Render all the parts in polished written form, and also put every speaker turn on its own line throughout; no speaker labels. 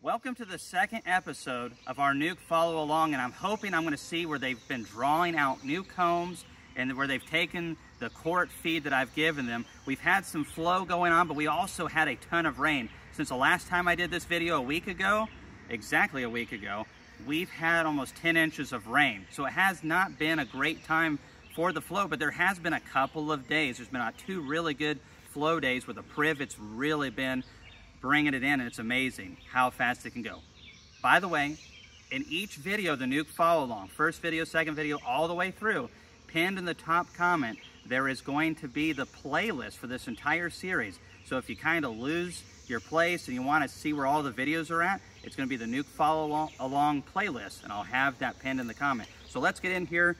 Welcome to the second episode of our NUC follow along, and I'm hoping I'm going to see where they've been drawing out new combs and where they've taken the quart feed that I've given them. We've had some flow going on, but we also had a ton of rain. Since the last time I did this video a week ago, exactly a week ago, we've had almost 10 inches of rain. So it has not been a great time for the flow, but there has been a couple of days. There's been two really good flow days where the privet's really been bringing it in, and it's amazing how fast it can go. By the way, in each video, the NUC follow along, first video, second video, all the way through, pinned in the top comment, there is going to be the playlist for this entire series. So if you kind of lose your place and you want to see where all the videos are at, it's going to be the NUC follow along playlist, and I'll have that pinned in the comment. So let's get in here.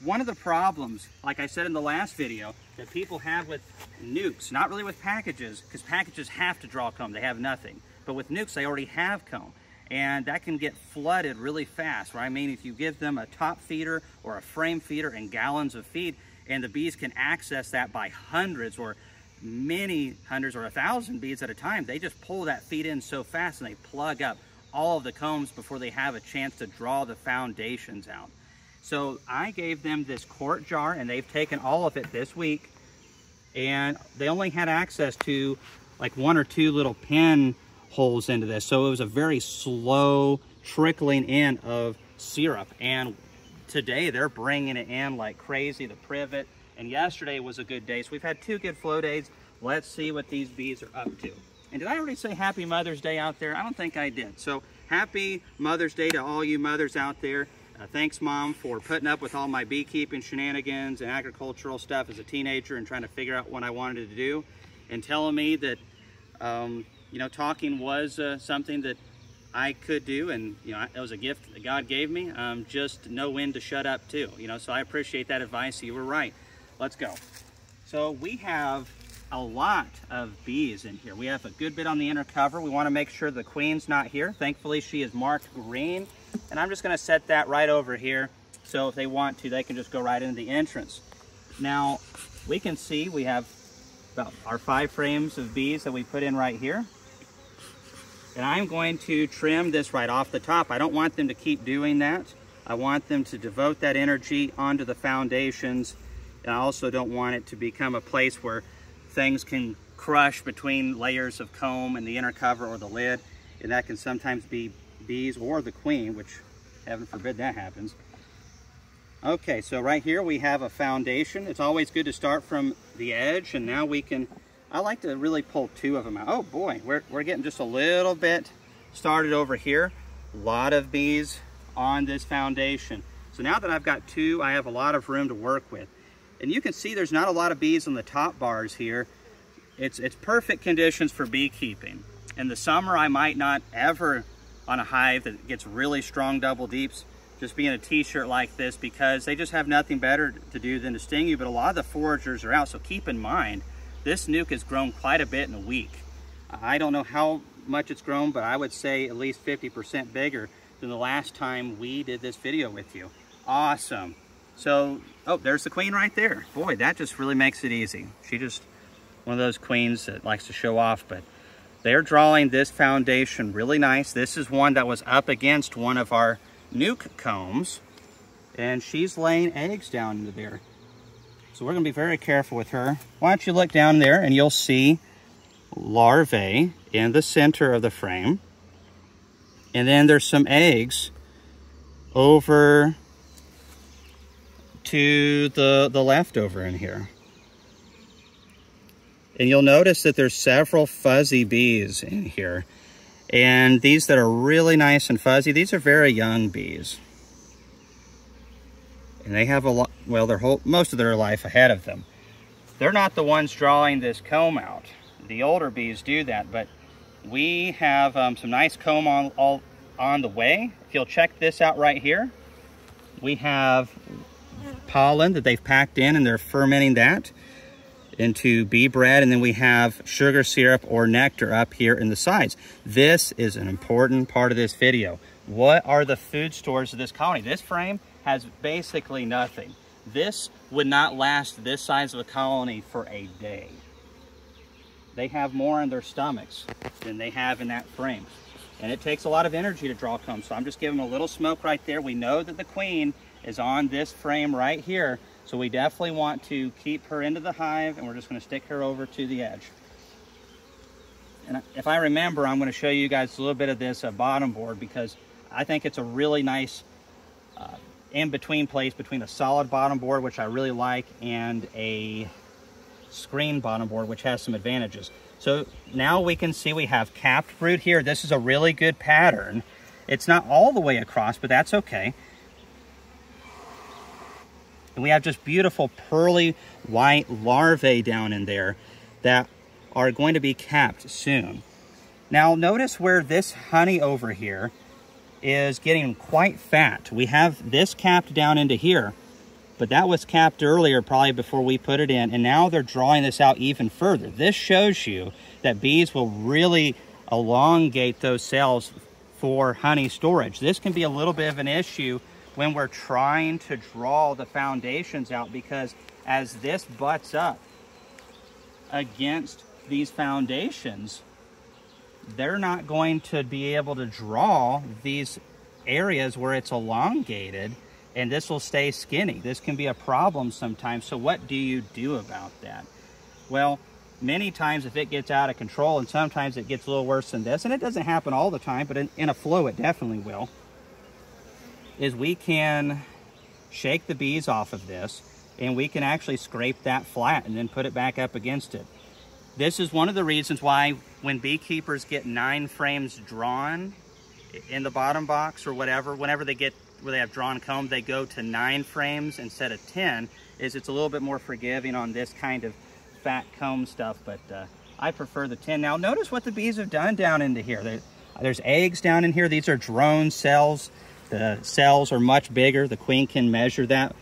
One of the problems, like I said in the last video, that people have with NUCs, not really with packages, because packages have to draw comb, they have nothing. But with NUCs, they already have comb. And that can get flooded really fast, right? I mean, if you give them a top feeder or a frame feeder and gallons of feed, and the bees can access that by hundreds or many hundreds or 1,000 bees at a time, they just pull that feed in so fast and they plug up all of the combs before they have a chance to draw the foundations out. So I gave them this quart jar, and they've taken all of it this week, and they only had access to like 1 or 2 little pin holes into this, so it was a very slow trickling in of syrup. And today they're bringing it in like crazy, the privet, and yesterday was a good day. So we've had 2 good flow days. Let's see what these bees are up to. And did I already say happy Mother's Day out there? I don't think I did. So happy Mother's Day to all you mothers out there. Thanks, Mom, for putting up with all my beekeeping shenanigans and agricultural stuff as a teenager and trying to figure out what I wanted to do, and telling me that, you know, talking was something that I could do, and, you know, it was a gift that God gave me. Just know when to shut up, too. You know, so I appreciate that advice. You were right. Let's go. So we have a lot of bees in here. We have a good bit on the inner cover. We want to make sure the queen's not here. Thankfully, she is marked green. And I'm just going to set that right over here, so if they want to, they can just go right into the entrance. Now, we can see we have about our 5 frames of bees that we put in right here. And I'm going to trim this right off the top. I don't want them to keep doing that. I want them to devote that energy onto the foundations. And I also don't want it to become a place where things can crush between layers of comb and the inner cover or the lid. And that can sometimes be bees or the queen, which heaven forbid that happens. Okay, so right here we have a foundation. It's always good to start from the edge, and now we can, I like to really pull 2 of them out. Oh boy, we're getting just a little bit started over here. A lot of bees on this foundation. So now that I've got 2, I have a lot of room to work with. And you can see there's not a lot of bees on the top bars here. It's perfect conditions for beekeeping. In the summer, I might not ever on a hive that gets really strong double deeps just be in a t-shirt like this, because they just have nothing better to do than to sting you. But a lot of the foragers are out, so keep in mind this NUC has grown quite a bit in a week. I don't know how much it's grown, but I would say at least 50% bigger than the last time we did this video with you. Awesome. So, oh, there's the queen right there. Boy, that just really makes it easy. She just one of those queens that likes to show off, but they're drawing this foundation really nice. This is one that was up against one of our NUC combs, and she's laying eggs down into there. So we're gonna be very careful with her. Why don't you look down there and you'll see larvae in the center of the frame. And then there's some eggs over to the left over in here. And you'll notice that there's several fuzzy bees in here. And these that are really nice and fuzzy, these are very young bees. And they have a lot, well, most of their life ahead of them. They're not the ones drawing this comb out. The older bees do that, but we have some nice comb on the way. If you'll check this out right here, we have pollen that they've packed in, and they're fermenting that into bee bread, and then we have sugar syrup or nectar up here in the sides. This is an important part of this video. What are the food stores of this colony? This frame has basically nothing. This would not last this size of a colony for a day. They have more in their stomachs than they have in that frame. And it takes a lot of energy to draw comb, so I'm just giving them a little smoke right there. We know that the queen is on this frame right here, so we definitely want to keep her into the hive, and we're just going to stick her over to the edge. And if I remember, I'm going to show you guys a little bit of this bottom board, because I think it's a really nice in-between place between a solid bottom board, which I really like, and a screen bottom board, which has some advantages. So now we can see we have capped brood here. This is a really good pattern. It's not all the way across, but that's okay. And we have just beautiful pearly white larvae down in there that are going to be capped soon. Now notice where this honey over here is getting quite fat. We have this capped down into here, but that was capped earlier, probably before we put it in, and now they're drawing this out even further. This shows you that bees will really elongate those cells for honey storage. This can be a little bit of an issue when we're trying to draw the foundations out, because as this butts up against these foundations, they're not going to be able to draw these areas where it's elongated, and this will stay skinny. This can be a problem sometimes. So what do you do about that? Well, many times if it gets out of control, and sometimes it gets a little worse than this, and it doesn't happen all the time, but in a flow it definitely will, is we can shake the bees off of this, and we can actually scrape that flat and then put it back up against it. This is one of the reasons why when beekeepers get 9 frames drawn in the bottom box or whatever, whenever they get where they have drawn comb, they go to 9 frames instead of 10, is it's a little bit more forgiving on this kind of fat comb stuff, but I prefer the 10. Now notice what the bees have done down into here. There's eggs down in here. These are drone cells. The cells are much bigger. The queen can measure that,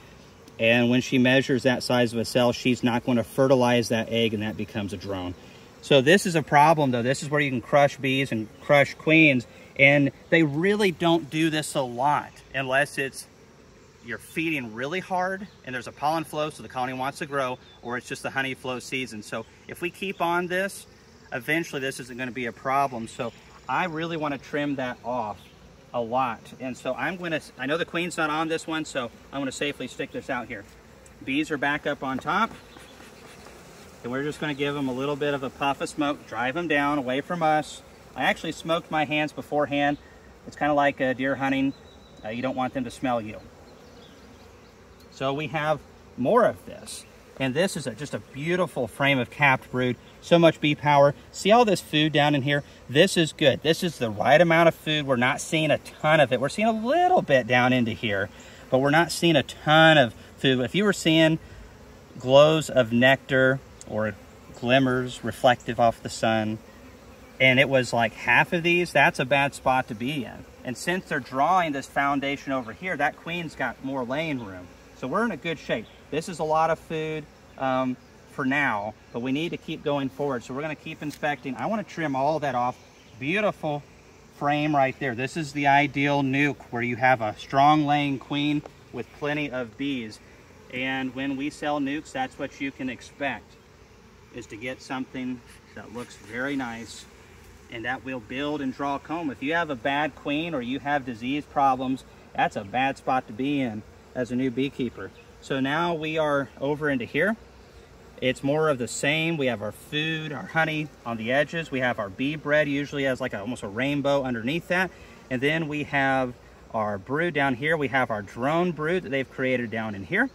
and when she measures that size of a cell, she's not going to fertilize that egg, and that becomes a drone. So this is a problem, though. This is where you can crush bees and crush queens, and they really don't do this a lot unless you're feeding really hard and there's a pollen flow, so the colony wants to grow, or it's just the honey flow season. So if we keep on this, eventually this isn't going to be a problem. So I really want to trim that off a lot. And so I know the queen's not on this one, so I'm going to safely stick this out here. Bees are back up on top, and we're just going to give them a little bit of a puff of smoke, drive them down away from us. I actually smoked my hands beforehand. It's kind of like deer hunting. You don't want them to smell you. So we have more of this. And this is just a beautiful frame of capped brood. So much bee power. See all this food down in here? This is good. This is the right amount of food. We're not seeing a ton of it. We're seeing a little bit down into here, but we're not seeing a ton of food. If you were seeing glows of nectar or glimmers reflective off the sun, and it was like half of these, that's a bad spot to be in. And since they're drawing this foundation over here, that queen's got more laying room. So we're in a good shape. This is a lot of food for now, but we need to keep going forward. So we're gonna keep inspecting. I wanna trim all that off. Beautiful frame right there. This is the ideal nuke where you have a strong laying queen with plenty of bees. And when we sell nukes, that's what you can expect, is to get something that looks very nice and that will build and draw comb. If you have a bad queen or you have disease problems, that's a bad spot to be in as a new beekeeper. So now we are over into here. It's more of the same. We have our food, our honey on the edges. We have our bee bread, usually has like almost a rainbow underneath that. And then we have our brood down here. We have our drone brood that they've created down in here.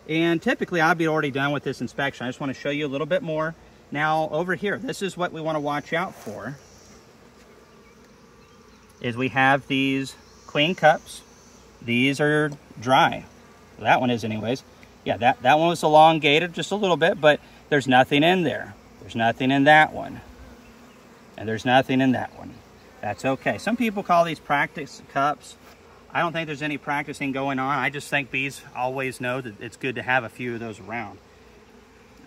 And typically I'll be already done with this inspection. I just want to show you a little bit more. Now over here, this is what we want to watch out for, is we have these queen cups. These are dry. That one is anyways. Yeah, that one was elongated just a little bit, but there's nothing in there. There's nothing in that one. And there's nothing in that one. That's okay. Some people call these practice cups. I don't think there's any practicing going on. I just think bees always know that it's good to have a few of those around.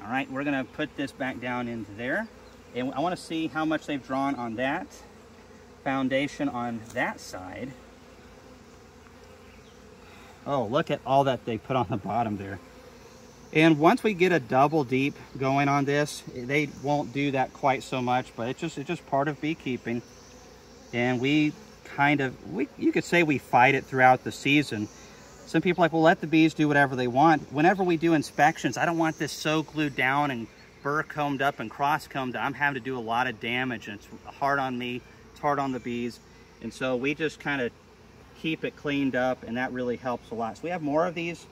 All right, we're gonna put this back down into there. And I wanna see how much they've drawn on that foundation on that side. Oh, look at all that they put on the bottom there. And once we get a double deep going on this, they won't do that quite so much, but it's just part of beekeeping. And we kind of, you could say we fight it throughout the season. Some people are like, well, let the bees do whatever they want. Whenever we do inspections, I don't want this so glued down and burr combed up and cross combed. I'm having to do a lot of damage, and it's hard on me, it's hard on the bees. And so we just kind of keep it cleaned up, and that really helps a lot. So we have more of these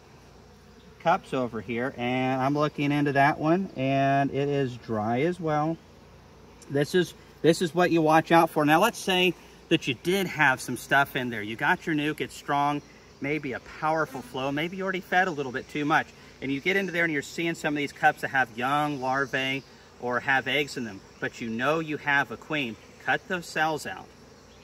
cups over here, and I'm looking into that one, and it is dry as well. This is what you watch out for. Now let's say that you did have some stuff in there. You got your nuke, it's strong, maybe a powerful flow, maybe you already fed a little bit too much, and you get into there and you're seeing some of these cups that have young larvae or have eggs in them, but you know you have a queen. Cut those cells out.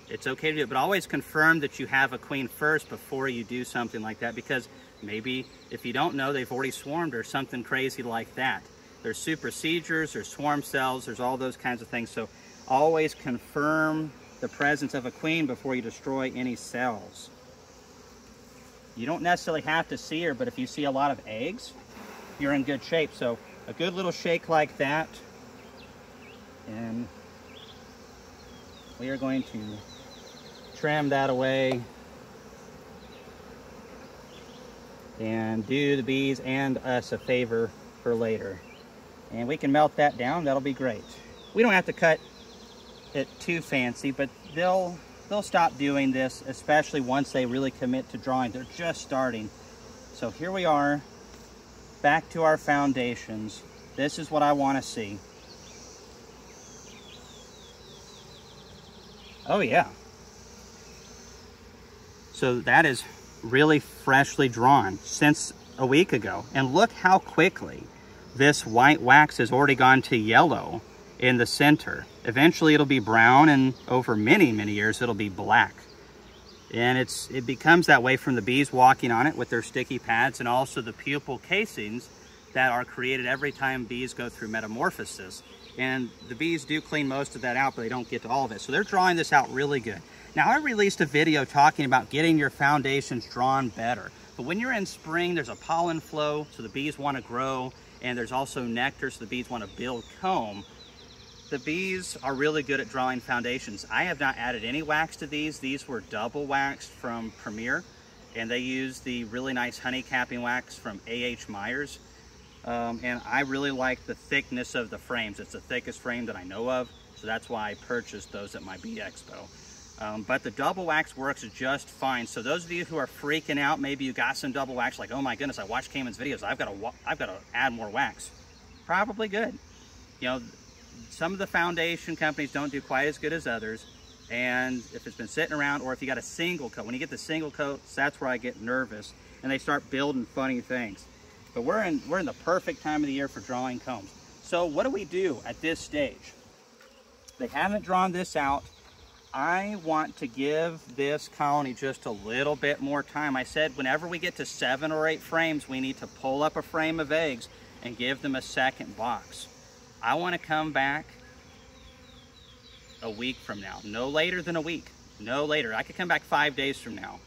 It's okay to do it, but always confirm that you have a queen first before you do something like that, because maybe if you don't know, they've already swarmed or something crazy like that. There's supersedures, there's swarm cells, there's all those kinds of things. So always confirm the presence of a queen before you destroy any cells. You don't necessarily have to see her, but if you see a lot of eggs, you're in good shape. So a good little shake like that, and we are going to trim that away and do the bees and us a favor for later. And we can melt that down, that'll be great. We don't have to cut it too fancy, but they'll stop doing this, especially once they really commit to drawing. They're just starting. So here we are, back to our foundations. This is what I want to see. Oh yeah. So that is really freshly drawn since a week ago. And look how quickly this white wax has already gone to yellow in the center. Eventually it'll be brown, and over many, many years it'll be black. And it becomes that way from the bees walking on it with their sticky pads, and also the pupal casings that are created every time bees go through metamorphosis. And the bees do clean most of that out, but they don't get to all of it. So they're drawing this out really good. Now, I released a video talking about getting your foundations drawn better. But when you're in spring, there's a pollen flow, so the bees want to grow, and there's also nectar, so the bees want to build comb. The bees are really good at drawing foundations. I have not added any wax to these. These were double waxed from Premier, and they use the really nice honey capping wax from A.H. Myers. And I really like the thickness of the frames. It's the thickest frame that I know of, so that's why I purchased those at my Bee Expo. But the double wax works just fine. So those of you who are freaking out, maybe you got some double wax, like, oh my goodness, I watched Kamon's videos, I've got to add more wax. Probably good. You know, some of the foundation companies don't do quite as good as others, and if it's been sitting around, or if you got a single coat, when you get the single coats, that's where I get nervous, and they start building funny things. But we're in the perfect time of the year for drawing combs. So what do we do at this stage? They haven't drawn this out. I want to give this colony just a little bit more time. I said whenever we get to 7 or 8 frames, we need to pull up a frame of eggs and give them a second box. I want to come back a week from now, no later than a week, no later. I could come back 5 days from now.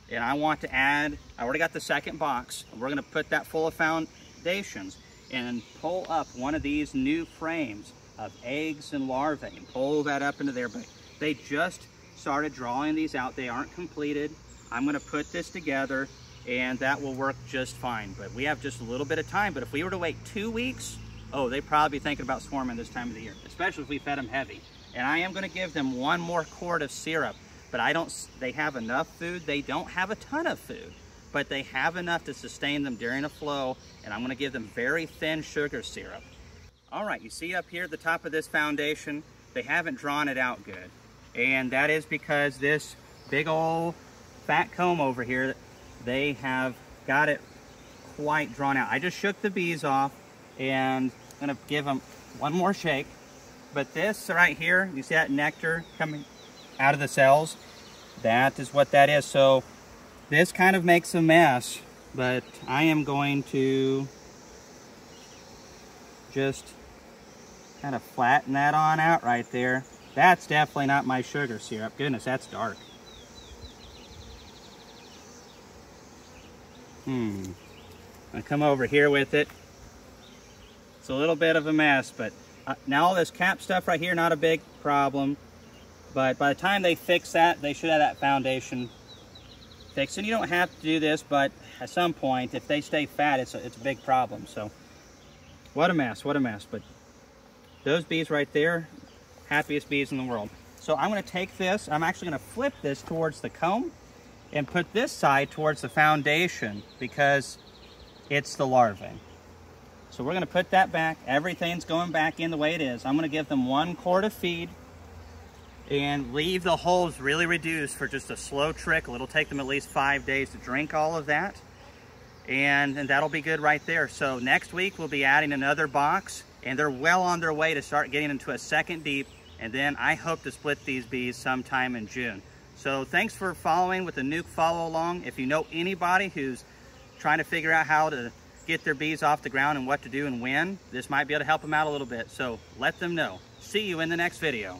And I want to add, I already got the second box, and we're going to put that full of foundations and pull up one of these new frames of eggs and larvae and pull that up into there. But they just started drawing these out. They aren't completed. I'm going to put this together, and that will work just fine. But we have just a little bit of time. But if we were to wait 2 weeks, oh, they'd probably be thinking about swarming this time of the year, especially if we fed them heavy. And I am going to give them 1 more quart of syrup. But they have enough food. They don't have a ton of food, but they have enough to sustain them during a flow, and I'm gonna give them very thin sugar syrup. All right, you see up here at the top of this foundation, they haven't drawn it out good. And that is because this big old fat comb over here, they have got it quite drawn out. I just shook the bees off, and I'm gonna give them 1 more shake. But this right here, you see that nectar coming out of the cells? That is what that is. So this kind of makes a mess, but I am going to just kind of flatten that on out right there. That's definitely not my sugar syrup. Goodness, that's dark. I come over here with it. It's a little bit of a mess, but now all this cap stuff right here, not a big problem. But by the time they fix that, they should have that foundation fixed. And you don't have to do this, but at some point, if they stay fat, it's a big problem. So what a mess, what a mess. But those bees right there, happiest bees in the world. So I'm going to take this, I'm actually going to flip this towards the comb and put this side towards the foundation because it's the larvae. So we're going to put that back. Everything's going back in the way it is. I'm going to give them 1 quart of feed and leave the holes really reduced for just a slow trickle. It'll take them at least 5 days to drink all of that. And that'll be good right there. So next week we'll be adding another box, and they're well on their way to start getting into a second deep. And then I hope to split these bees sometime in June. So thanks for following with the NUC follow along. If you know anybody who's trying to figure out how to get their bees off the ground and what to do and when, this might be able to help them out a little bit. So let them know. See you in the next video.